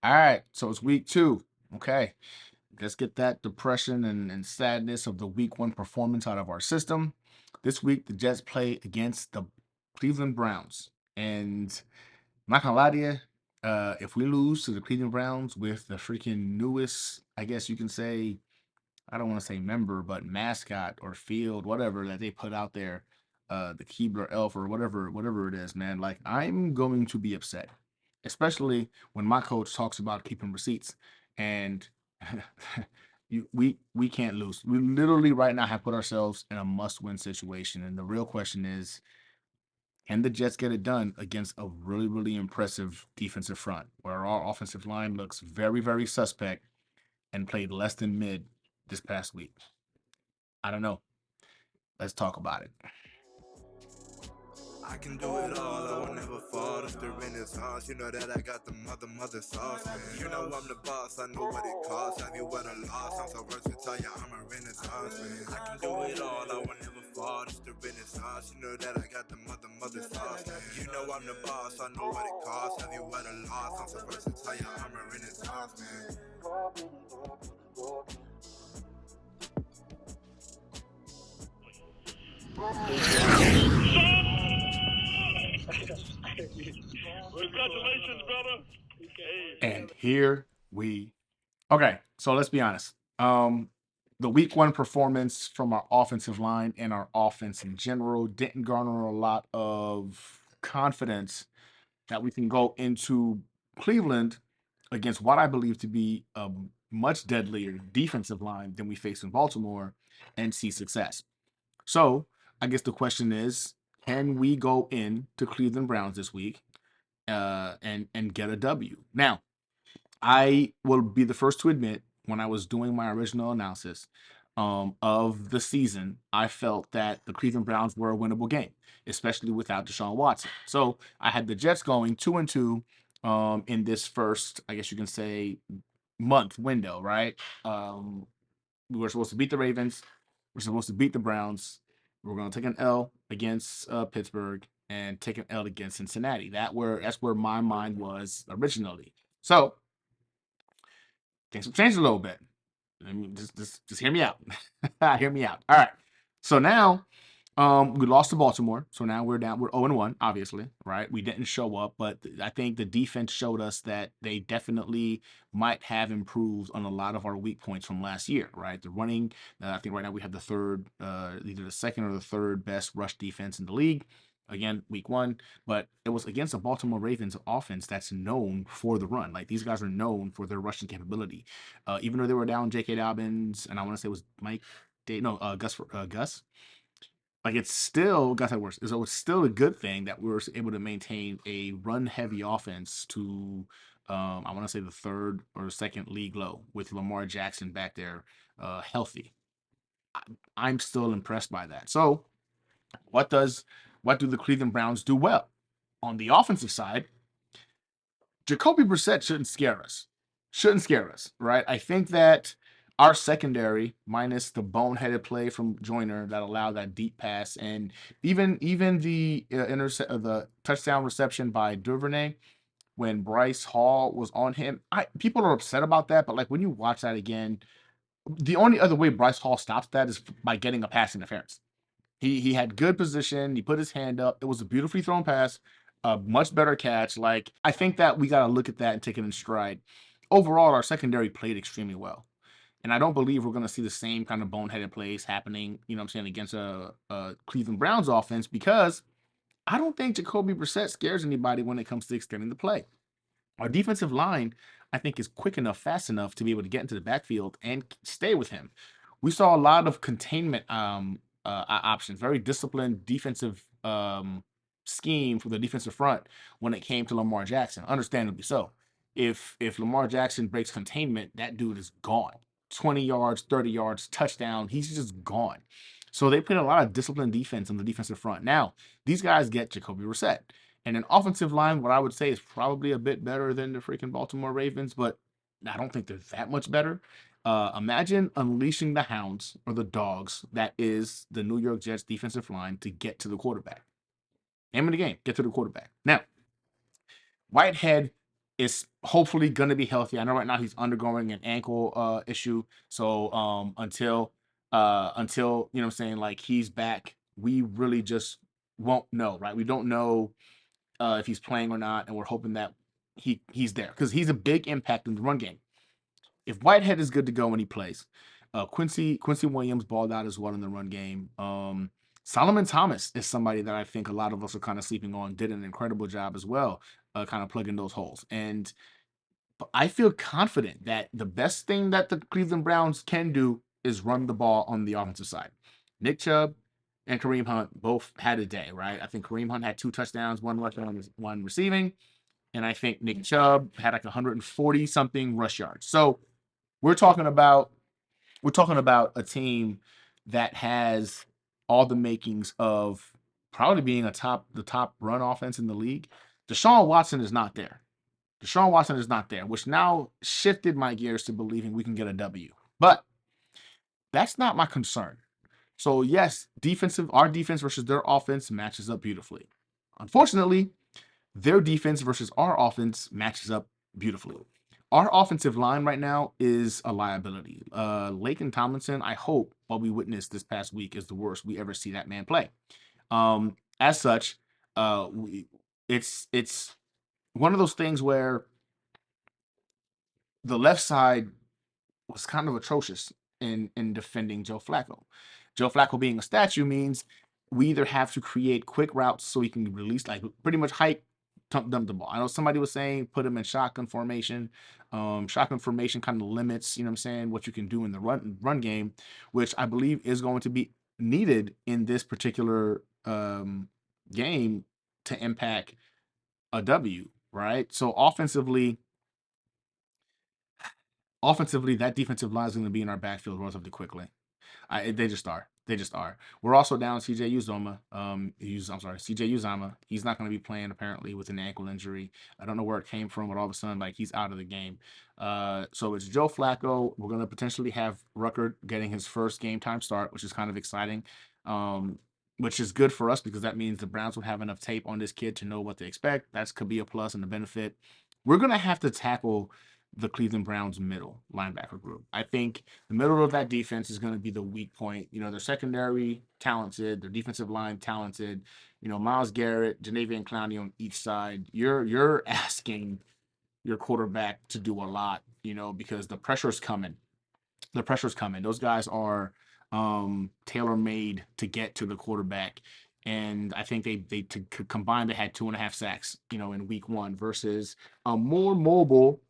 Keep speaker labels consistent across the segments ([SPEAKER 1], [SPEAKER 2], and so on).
[SPEAKER 1] All right, so it's week 2. Okay, let's get that depression and sadness of the week 1 performance out of our system. This week, the Jets play against the Cleveland Browns. And I'm not gonna lie to you, if we lose to the Cleveland Browns with the freaking newest, I guess you can say, I don't want to say member, but mascot or field, whatever that they put out there, the Keebler Elf or whatever it is, man. Like I'm going to be upset, especially when my coach talks about keeping receipts, and we can't lose. We literally right now have put ourselves in a must-win situation, and the real question is, can the Jets get it done against a really impressive defensive front, where our offensive line looks very suspect and played less than mid this past week? I don't know. Let's talk about it.
[SPEAKER 2] I can do it all, I will never fall. It's the Renaissance, you know that I got the mother sauce, man. You know I'm the boss, I know what it costs. Have you ever lost? I'm so versatile, yeah, I'm a Renaissance, man. I can do it all, I will never fall. It's the Renaissance, you know that I got the mother sauce, man. You know I'm the boss, I know what it costs. Have you ever lost? I'm so versatile, yeah, I'm a Renaissance, man.
[SPEAKER 3] Congratulations, brother. Hey.
[SPEAKER 1] And here we okay. So let's be honest. The week 1 performance from our offensive line and our offense in general didn't garner a lot of confidence that we can go into Cleveland against what I believe to be a much deadlier defensive line than we faced in Baltimore and see success. So I guess the question is, can we go in to Cleveland Browns this week and get a W? Now, I will be the first to admit when I was doing my original analysis of the season, I felt that the Cleveland Browns were a winnable game, especially without Deshaun Watson. So I had the Jets going 2-2 in this first, I guess you can say, month window, right? Um, we were supposed to beat the Ravens. We're supposed to beat the Browns. We're going to take an L against Pittsburgh and take an L against Cincinnati. That's where my mind was originally. So things have changed a little bit. I mean, just hear me out. Hear me out. All right. So now, we lost to Baltimore. So now we're down. We're 0-1, obviously, right? We didn't show up, but I think the defense showed us that they definitely might have improved on a lot of our weak points from last year, right? The running, I think right now we have the third, either the second or the third best rush defense in the league. Again, week 1, but it was against the Baltimore Ravens offense that's known for the run. Like these guys are known for their rushing capability. Even though they were down J.K. Dobbins, and I want to say it was Mike, no, Gus. Like it's still Gus Edwards. So it's still a good thing that we were able to maintain a run-heavy offense to, I want to say the third or second league low with Lamar Jackson back there, healthy. I'm still impressed by that. So what does what do the Cleveland Browns do well? On the offensive side, Jacoby Brissett shouldn't scare us. Shouldn't scare us, right? I think that our secondary, minus the boneheaded play from Joyner that allowed that deep pass, and even the the touchdown reception by Duvernay when Bryce Hall was on him. People are upset about that, but like when you watch that again, the only other way Bryce Hall stops that is by getting a pass interference. He had good position. He put his hand up. It was a beautifully thrown pass, a much better catch. Like I think that we got to look at that and take it in stride. Overall, our secondary played extremely well, and I don't believe we're going to see the same kind of boneheaded plays happening. You know, what I'm saying against a Cleveland Browns offense because I don't think Jacoby Brissett scares anybody when it comes to extending the play. Our defensive line, I think, is quick enough, fast enough to be able to get into the backfield and stay with him. We saw a lot of containment options, very disciplined defensive scheme for the defensive front when it came to Lamar Jackson. Understandably so. If Lamar Jackson breaks containment, that dude is gone. 20 yards, 30 yards, touchdown. He's just gone. So they played a lot of disciplined defense on the defensive front. Now, these guys get Jacoby Brissett. And an offensive line, what I would say is probably a bit better than the freaking Baltimore Ravens, but I don't think they're that much better. Imagine unleashing the hounds or the dogs that is the New York Jets defensive line to get to the quarterback. Aim of the game, get to the quarterback. Now, Whitehead is hopefully going to be healthy. I know right now he's undergoing an ankle issue. So until you know what I'm saying, like he's back, we really just won't know, right? We don't know if he's playing or not, and we're hoping that he's there because he's a big impact in the run game. If Whitehead is good to go when he plays, Quincy Williams balled out as well in the run game. Solomon Thomas is somebody that I think a lot of us are kind of sleeping on. Did an incredible job as well, kind of plugging those holes. And I feel confident that the best thing that the Cleveland Browns can do is run the ball on the offensive side. Nick Chubb and Kareem Hunt both had a day, right? I think Kareem Hunt had 2 touchdowns, one rushing, one receiving, and I think Nick Chubb had like 140 something rush yards. So we're talking about a team that has all the makings of probably being the top run offense in the league. Deshaun Watson is not there. Which now shifted my gears to believing we can get a W. But that's not my concern. So yes, our defense versus their offense matches up beautifully. Unfortunately, their defense versus our offense matches up beautifully. Our offensive line right now is a liability. Laken Tomlinson, I hope what we witnessed this past week is the worst we ever see that man play. As such, it's one of those things where the left side was kind of atrocious in defending Joe Flacco. Joe Flacco being a statue means we either have to create quick routes so he can release, like pretty much hike, dump the ball. I know somebody was saying put him in shotgun formation. Shotgun formation kind of limits, you know what I'm saying, what you can do in the run game, which I believe is going to be needed in this particular game to impact a W, right? So offensively, that defensive line is going to be in our backfield relatively quickly. They just are. We're also down CJ Uzoma. CJ Uzama. He's not going to be playing apparently with an ankle injury. I don't know where it came from, but all of a sudden, like he's out of the game. So it's Joe Flacco. We're going to potentially have Ruckert getting his first game time start, which is kind of exciting. Which is good for us because that means the Browns will have enough tape on this kid to know what to expect. That could be a plus and a benefit. We're going to have to tackle the Cleveland Browns middle linebacker group. I think the middle of that defense is going to be the weak point. You know, their secondary talented, their defensive line talented. You know, Myles Garrett, Jadeveon Clowney on each side. You're asking your quarterback to do a lot, you know, because the pressure's coming. Those guys are tailor made to get to the quarterback. And I think they combined, they had 2.5 sacks, you know, in week 1 versus a more mobile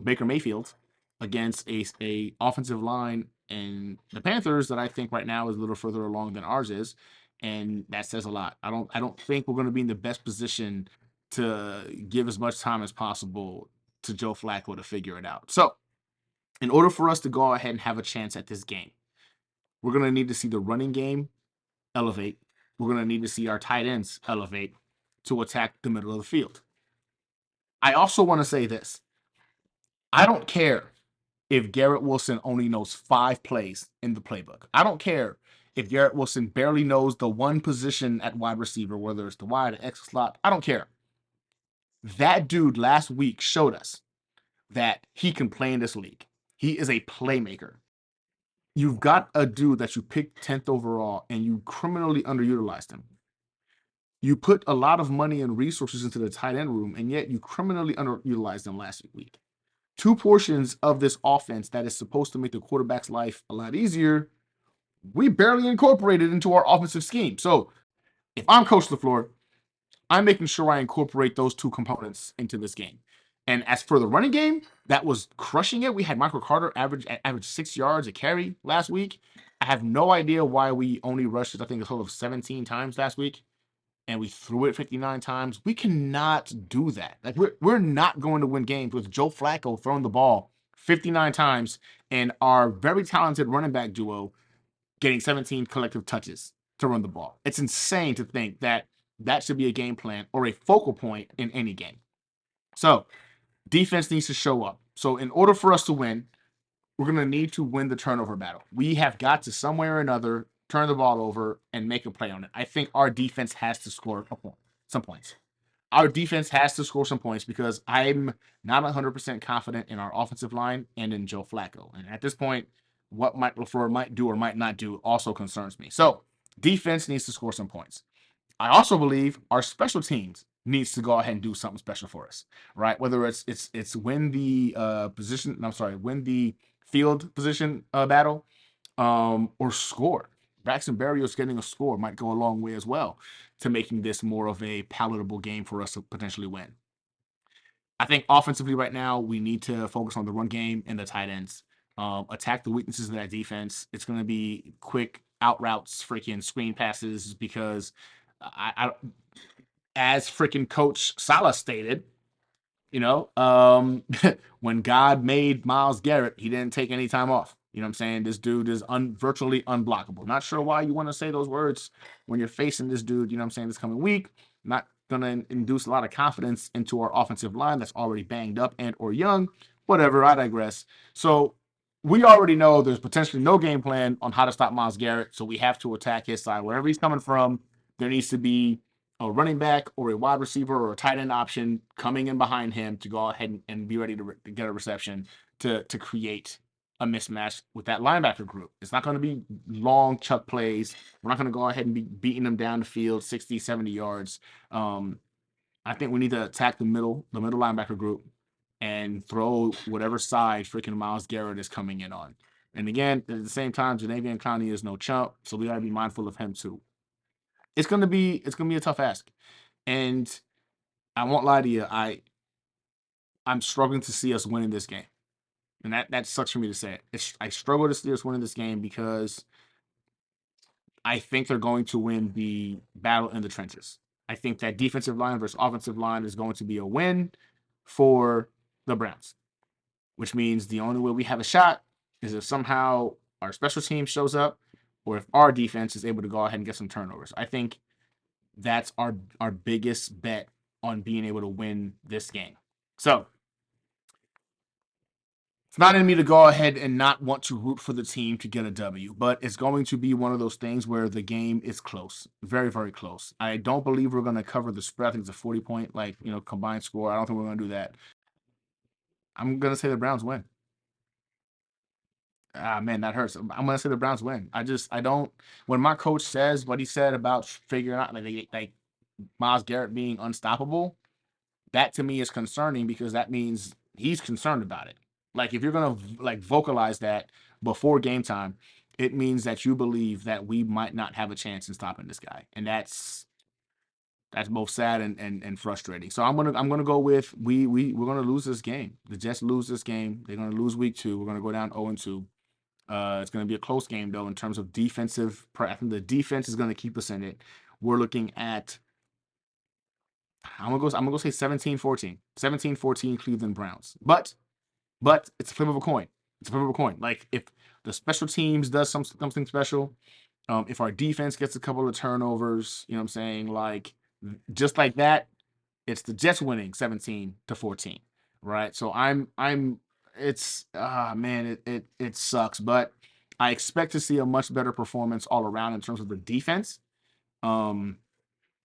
[SPEAKER 1] Baker Mayfield against a offensive line and the Panthers that I think right now is a little further along than ours is, and that says a lot. I don't think we're going to be in the best position to give as much time as possible to Joe Flacco to figure it out. So, in order for us to go ahead and have a chance at this game, we're going to need to see the running game elevate. We're going to need to see our tight ends elevate to attack the middle of the field. I also want to say this. I don't care if Garrett Wilson only knows 5 plays in the playbook. I don't care if Garrett Wilson barely knows the one position at wide receiver, whether it's the wide or X slot. I don't care. That dude last week showed us that he can play in this league. He is a playmaker. You've got a dude that you picked 10th overall and you criminally underutilized him. You put a lot of money and resources into the tight end room, and yet you criminally underutilized them last week. 2 portions of this offense that is supposed to make the quarterback's life a lot easier, we barely incorporated into our offensive scheme. So if I'm Coach LaFleur, I'm making sure I incorporate those 2 components into this game. And as for the running game, that was crushing it. We had Michael Carter average 6 yards a carry last week. I have no idea why we only rushed it, I think, a total of 17 times last week, and we threw it 59 times. We cannot do that. Like we're not going to win games with Joe Flacco throwing the ball 59 times and our very talented running back duo getting 17 collective touches to run the ball. It's insane to think that should be a game plan or a focal point in any game. So defense needs to show up. So in order for us to win, we're going to need to win the turnover battle. We have got to some way or another turn the ball over and make a play on it. I think our defense has to score some points. our defense has to score some points because I'm not 100% confident in our offensive line and in Joe Flacco. And at this point, what Mike LaFleur might do or might not do also concerns me. So defense needs to score some points. I also believe our special teams needs to go ahead and do something special for us, right? Whether it's win the win the field position battle, or score. Braxton Berrios getting a score might go a long way as well to making this more of a palatable game for us to potentially win. I think offensively right now we need to focus on the run game and the tight ends. Attack the weaknesses of that defense. It's going to be quick out routes, freaking screen passes because I as freaking Coach Salah stated, when God made Myles Garrett, he didn't take any time off. You know what I'm saying? This dude is virtually unblockable. Not sure why you want to say those words when you're facing this dude, you know what I'm saying, this coming week. Not going to induce a lot of confidence into our offensive line that's already banged up and or young. Whatever, I digress. So we already know there's potentially no game plan on how to stop Myles Garrett, so we have to attack his side. Wherever he's coming from, there needs to be a running back or a wide receiver or a tight end option coming in behind him to go ahead and be ready to get a reception to create a mismatch with that linebacker group. It's not going to be long chuck plays. We're not going to go ahead and be beating them down the field 60, 70 yards. I think we need to attack the middle linebacker group and throw whatever side freaking Myles Garrett is coming in on. And again, at the same time, Jadeveon Clowney is no chump, so we gotta be mindful of him too. It's gonna be a tough ask, and I won't lie to you. I'm struggling to see us winning this game, and that sucks for me to say it. I struggle to see us winning this game because I think they're going to win the battle in the trenches. I think that defensive line versus offensive line is going to be a win for the Browns, which means the only way we have a shot is if somehow our special team shows up or if our defense is able to go ahead and get some turnovers. I think that's our biggest bet on being able to win this game. So it's not in me to go ahead and not want to root for the team to get a W, but it's going to be one of those things where the game is close, very, very close. I don't believe we're going to cover the spread. I think it's a 40-point, combined score. I don't think we're going to do that. I'm going to say the Browns win. Ah, man, that hurts. I'm gonna say the Browns win. I don't. When my coach says what he said about figuring out like Myles Garrett being unstoppable, that to me is concerning because that means he's concerned about it. Like if you're gonna vocalize that before game time, it means that you believe that we might not have a chance in stopping this guy, and that's both sad and frustrating. So I'm gonna go with we're gonna lose this game. The Jets lose this game. They're gonna lose week 2. We're gonna go down 0-2. It's going to be a close game, though, in terms of defensive. I think the defense is going to keep us in it. We're looking at, I'm going to go say 17-14. 17-14 Cleveland Browns. But it's a flip of a coin. It's a flip of a coin. Like, if the special teams does something special, if our defense gets a couple of turnovers, you know what I'm saying? Like, just like that, it's the Jets winning 17-14, right? So it's man, it sucks, but I expect to see a much better performance all around in terms of the defense. And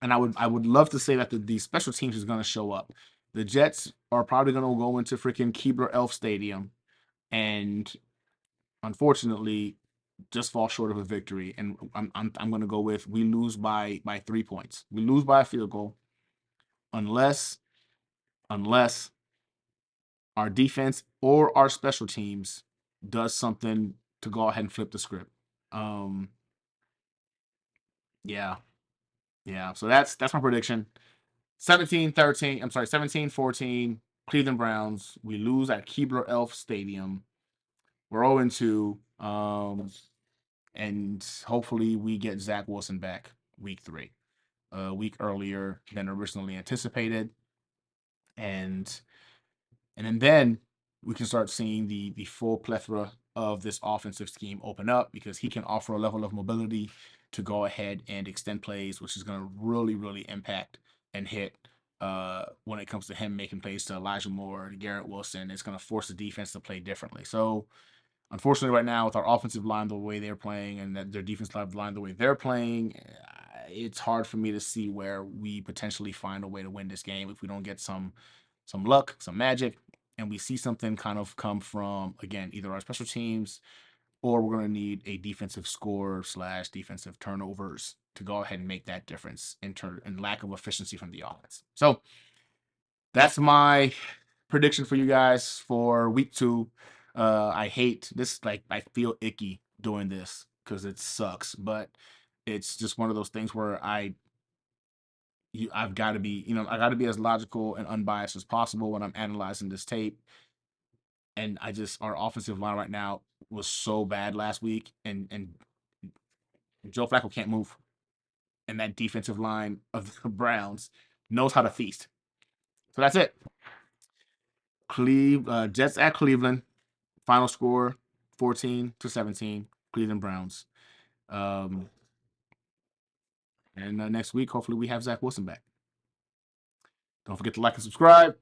[SPEAKER 1] I would love to say that the special teams is going to show up. The Jets are probably going to go into freaking Keebler Elf Stadium and unfortunately just fall short of a victory. And I'm going to go with we lose by 3 points. We lose by a field goal unless our defense or our special teams does something to go ahead and flip the script. Yeah. Yeah. So that's my prediction. 17-13. I'm sorry, 17-14. Cleveland Browns. We lose at Keebler Elf Stadium. We're 0-2. And hopefully we get Zach Wilson back week 3. A week earlier than originally anticipated. And then we can start seeing the full plethora of this offensive scheme open up because he can offer a level of mobility to go ahead and extend plays, which is going to really, really impact and hit when it comes to him making plays to Elijah Moore and Garrett Wilson. It's going to force the defense to play differently. So, unfortunately, right now with our offensive line the way they're playing and their defensive line the way they're playing, it's hard for me to see where we potentially find a way to win this game if we don't get some luck, some magic, and we see something kind of come from, again, either our special teams, or we're going to need a defensive score / defensive turnovers to go ahead and make that difference in lack of efficiency from the offense. So that's my prediction for you guys for week 2. I hate this. Like, I feel icky doing this because it sucks, but it's just one of those things where I've got to be, I got to be as logical and unbiased as possible when I'm analyzing this tape. And our offensive line right now was so bad last week, and Joe Flacco can't move. And that defensive line of the Browns knows how to feast. So that's it. Jets at Cleveland. Final score 14-17. Cleveland Browns. And next week, hopefully, we have Zach Wilson back. Don't forget to like and subscribe.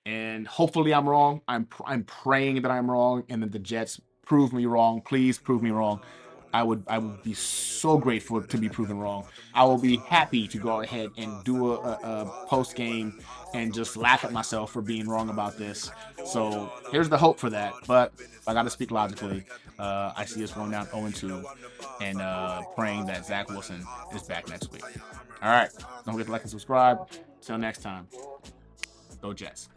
[SPEAKER 1] And hopefully, I'm wrong. I'm praying that I'm wrong, and that the Jets prove me wrong. Please prove me wrong. I would be so grateful to be proven wrong. I will be happy to go ahead and do a post game and just laugh at myself for being wrong about this. So here's the hope for that. But I got to speak logically. I see us going down 0-2 and praying that Zach Wilson is back next week. All right. Don't forget to like and subscribe. Till next time. Go Jets.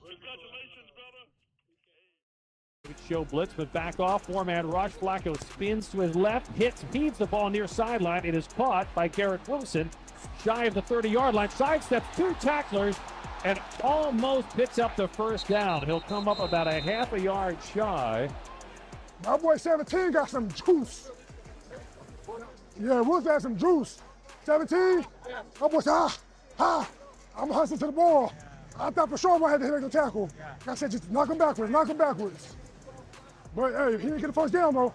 [SPEAKER 3] Congratulations, brother.
[SPEAKER 4] Show blitz, but back off. 4-man rush. Flacco spins to his left, heaves the ball near sideline. It is caught by Garrett Wilson, shy of the 30-yard line. Sidesteps 2 tacklers and almost picks up the first down. He'll come up about a half a yard shy.
[SPEAKER 5] My boy 17 got some juice. Yeah, Wilson had some juice. 17, my boy said, I'm hustling to the ball. I thought for sure I had to hit a tackle. I said, just knock him backwards. But hey, he didn't get the first down though.